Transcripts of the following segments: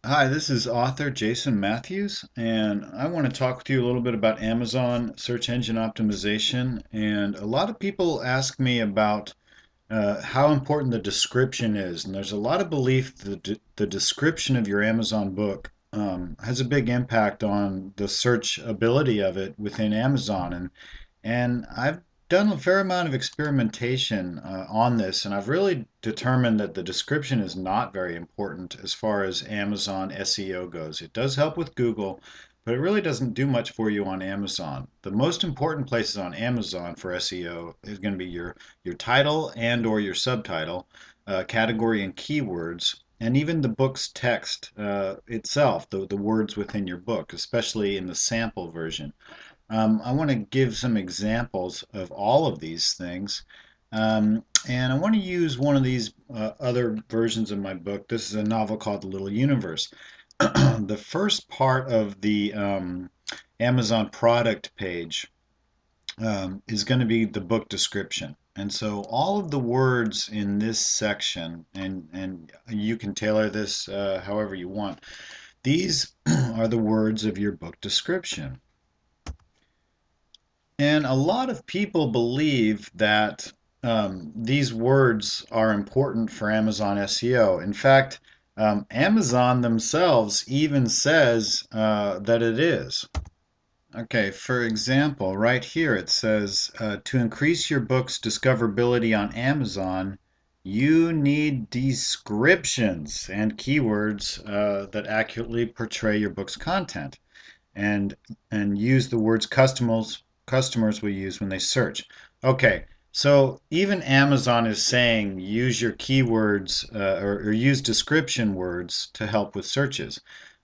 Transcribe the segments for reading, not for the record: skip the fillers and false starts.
Hi, this is author Jason Matthews, and I want to talk with you a little bit about Amazon search engine optimization. And a lot of people ask me about how important the description is. And there's a lot of belief that the description of your Amazon book has a big impact on the searchability of it within Amazon. And I've done a fair amount of experimentation on this, and I've really determined that the description is not very important as far as Amazon SEO goes. It does help with Google, but it really doesn't do much for you on Amazon. The most important places on Amazon for SEO is going to be your title and or your subtitle, category and keywords, and even the book's text itself, the words within your book, especially in the sample version. I want to give some examples of all of these things. And I want to use one of these other versions of my book. This is a novel called The Little Universe. The first part of the Amazon product page is going to be the book description. And so all of the words in this section, and you can tailor this however you want, these are the words of your book description. And a lot of people believe that these words are important for Amazon SEO. In fact, Amazon themselves even says that it is. Okay, for example, right here it says to increase your book's discoverability on Amazon, you need descriptions and keywords that accurately portray your book's content and use the words customers will use when they search. Okay, so even Amazon is saying use your keywords or use description words to help with searches.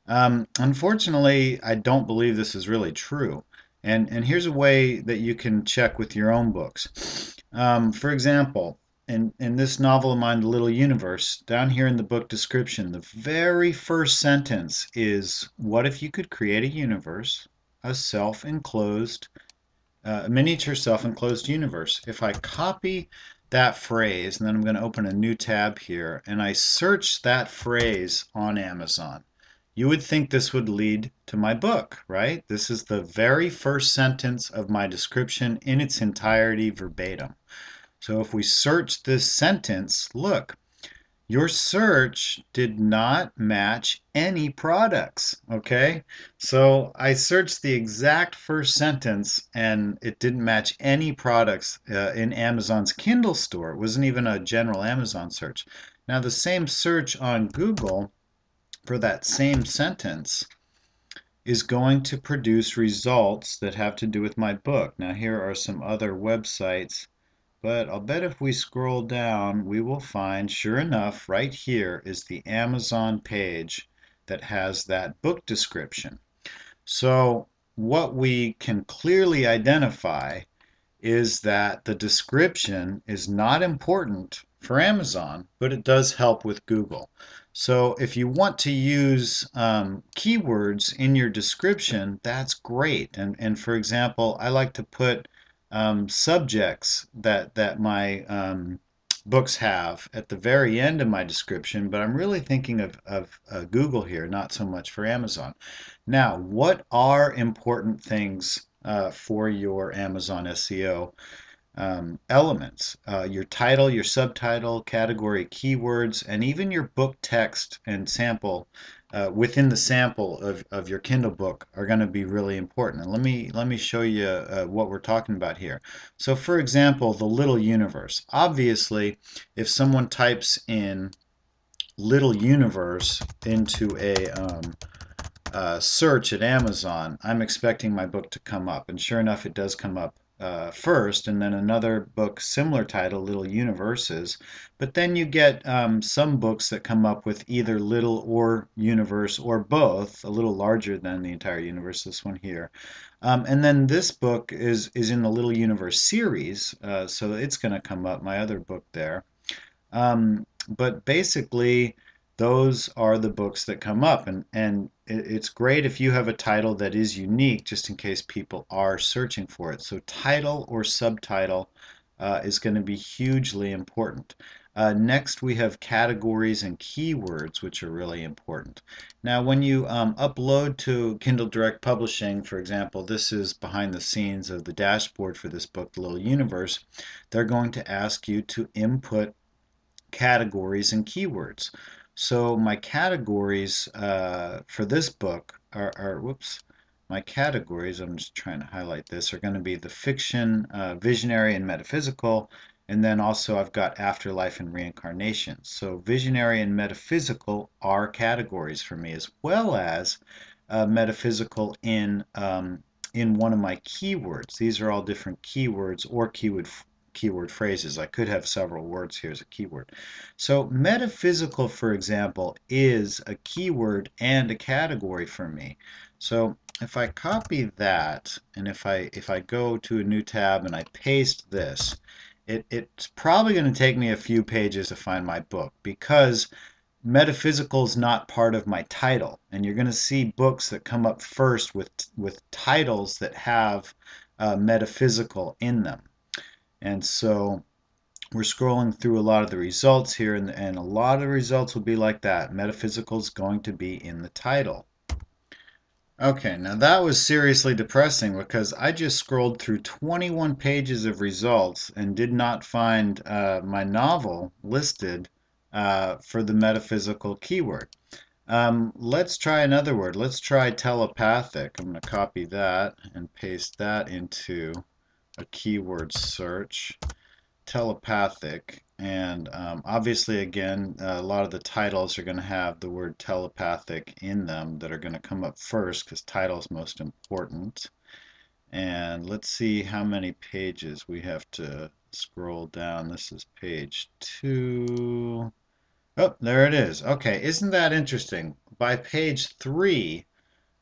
Unfortunately, I don't believe this is really true. And here's a way that you can check with your own books. For example, in this novel of mine, The Little Universe, down here in the book description, the very first sentence is, what if you could create a universe, a self-enclosed, a miniature self-enclosed universe? If I copy that phrase, and then I'm going to open a new tab here, and I search that phrase on Amazon, you would think this would lead to my book, right? This is the very first sentence of my description in its entirety verbatim. So if we search this sentence, look, your search did not match any products, okay? So I searched the exact first sentence and it didn't match any products in Amazon's Kindle store. It wasn't even a general Amazon search. Now, the same search on Google for that same sentence is going to produce results that have to do with my book. Now, here are some other websites, but I'll bet if we scroll down, we will find, sure enough, right here is the Amazon page that has that book description. So, what we can clearly identify is that the description is not important for Amazon, but it does help with Google. So if you want to use keywords in your description, that's great. And for example, I like to put subjects that my books have at the very end of my description, but I'm really thinking of Google here, not so much for Amazon. Now, what are important things for your Amazon SEO elements? Your title, your subtitle, category, keywords, and even your book text and sample within the sample of your Kindle book are going to be really important. And let me show you what we're talking about here. So, for example, the Little Universe. Obviously, if someone types in Little Universe into a search at Amazon, I'm expecting my book to come up. And sure enough, it does come up first, and then another book, similar title, Little Universes. But then you get some books that come up with either Little or Universe or both, a little larger than the entire universe, this one here. And then this book is in the Little Universe series, so it's going to come up, my other book there. But basically, those are the books that come up, and it's great if you have a title that is unique, just in case people are searching for it. So title or subtitle is going to be hugely important. Next, we have categories and keywords, which are really important. Now, when you upload to Kindle Direct Publishing, for example, this is behind the scenes of the dashboard for this book, The Little Universe, they're going to ask you to input categories and keywords. So my categories for this book whoops, my categories, I'm just trying to highlight this, are going to be the fiction, visionary, and metaphysical. And then also I've got afterlife and reincarnation. So visionary and metaphysical are categories for me, as well as metaphysical in one of my keywords. These are all different keywords or keyword phrases. I could have several words here as a keyword. So metaphysical, for example, is a keyword and a category for me. So if I copy that, and if I go to a new tab and I paste this, it's probably going to take me a few pages to find my book because metaphysical is not part of my title. And you're going to see books that come up first with titles that have metaphysical in them. And so we're scrolling through a lot of the results here, and a lot of the results will be like that. Metaphysical is going to be in the title. Okay, now that was seriously depressing because I just scrolled through 21 pages of results and did not find my novel listed for the metaphysical keyword. Let's try another word. Let's try telepathic. I'm going to copy that and paste that into a keyword search. Telepathic, and obviously again a lot of the titles are going to have the word telepathic in them that are going to come up first because title is most important. And let's see how many pages we have to scroll down. This is page 2. Oh, there it is. Okay, isn't that interesting? By page 3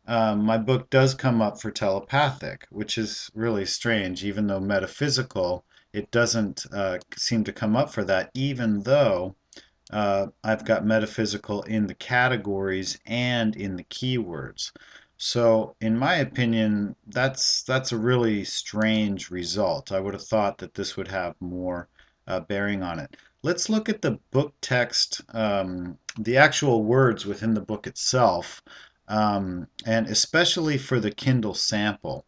my book does come up for telepathic, which is really strange. Even though metaphysical, it doesn't seem to come up for that, even though I've got metaphysical in the categories and in the keywords. So, in my opinion, that's a really strange result. I would have thought that this would have more bearing on it. Let's look at the book text, the actual words within the book itself, and especially for the Kindle sample.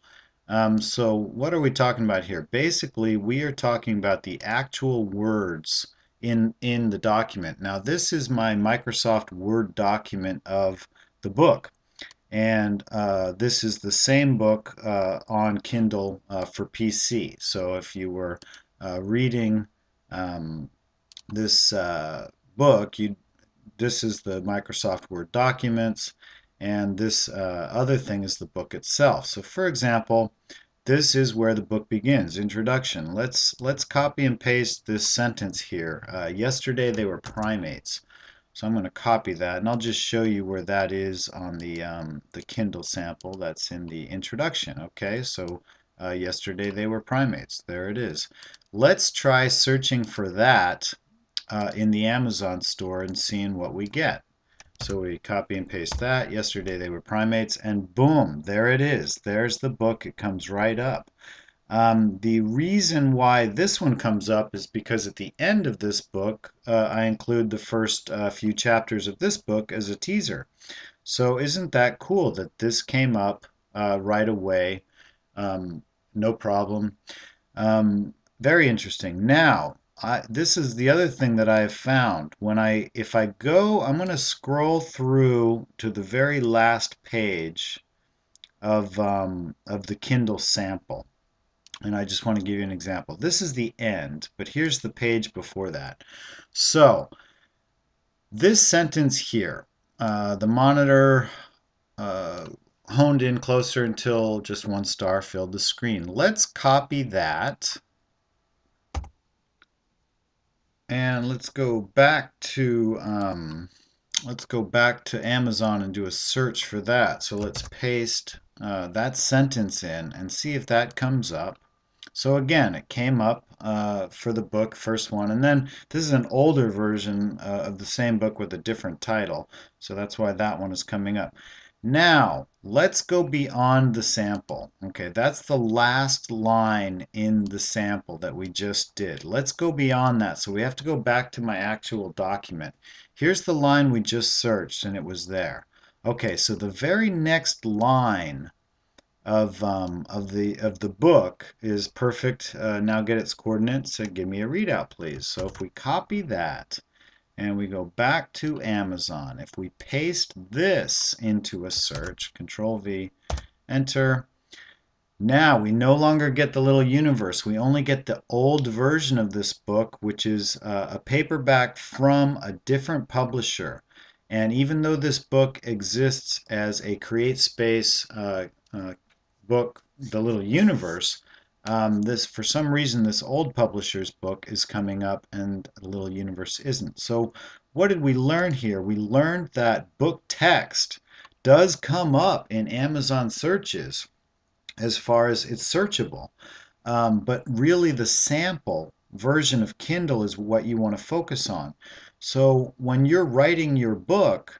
So, what are we talking about here? Basically, we are talking about the actual words in the document. Now, this is my Microsoft Word document of the book, and this is the same book on Kindle for PC. So, if you were reading um, this book, this is the Microsoft Word documents, and this other thing is the book itself. So, for example, this is where the book begins. Introduction. Let's copy and paste this sentence here. Yesterday they were primates. So I'm going to copy that, and I'll just show you where that is on the Kindle sample. That's in the introduction. Okay, so yesterday they were primates. There it is. Let's try searching for that in the Amazon store and seeing what we get. So we copy and paste that. Yesterday they were primates, and boom, there it is. There's the book. It comes right up. The reason why this one comes up is because at the end of this book, I include the first few chapters of this book as a teaser. So isn't that cool that this came up right away? No problem. Very interesting. Now, this is the other thing that I have found. If I go, I'm going to scroll through to the very last page of the Kindle sample. And I just want to give you an example. This is the end, but here's the page before that. So, this sentence here, the monitor uh, honed in closer until just one star filled the screen. Let's copy that. And let's go back to Amazon and do a search for that. So let's paste that sentence in and see if that comes up. So again, it came up for the book, first one, and then this is an older version of the same book with a different title. So that's why that one is coming up. Now, let's go beyond the sample. Okay, that's the last line in the sample that we just did. Let's go beyond that. So we have to go back to my actual document. Here's the line we just searched, and it was there. Okay, so the very next line of the book is perfect. Now get its coordinates and give me a readout, please. So if we copy that and we go back to Amazon, if we paste this into a search, Control V, enter, now we no longer get the little universe. We only get the old version of this book, which is a paperback from a different publisher. And even though this book exists as a Create Space book, The Little Universe, this for some reason this old publisher's book is coming up and The Little Universe isn't. So what did we learn here? We learned that book text does come up in Amazon searches as far as it's searchable. But really, the sample version of Kindle is what you want to focus on. So when you're writing your book,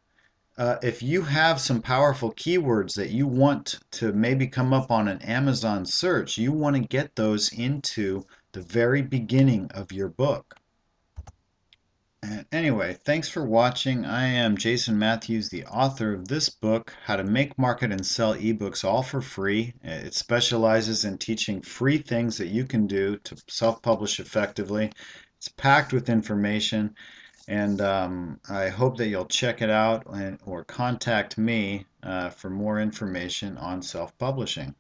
if you have some powerful keywords that you want to maybe come up on an Amazon search, you want to get those into the very beginning of your book. Anyway, thanks for watching. I am Jason Matthews, the author of this book, How to Make, Market, and Sell eBooks all for free. It specializes in teaching free things that you can do to self-publish effectively. It's packed with information, and I hope that you'll check it out or contact me for more information on self-publishing.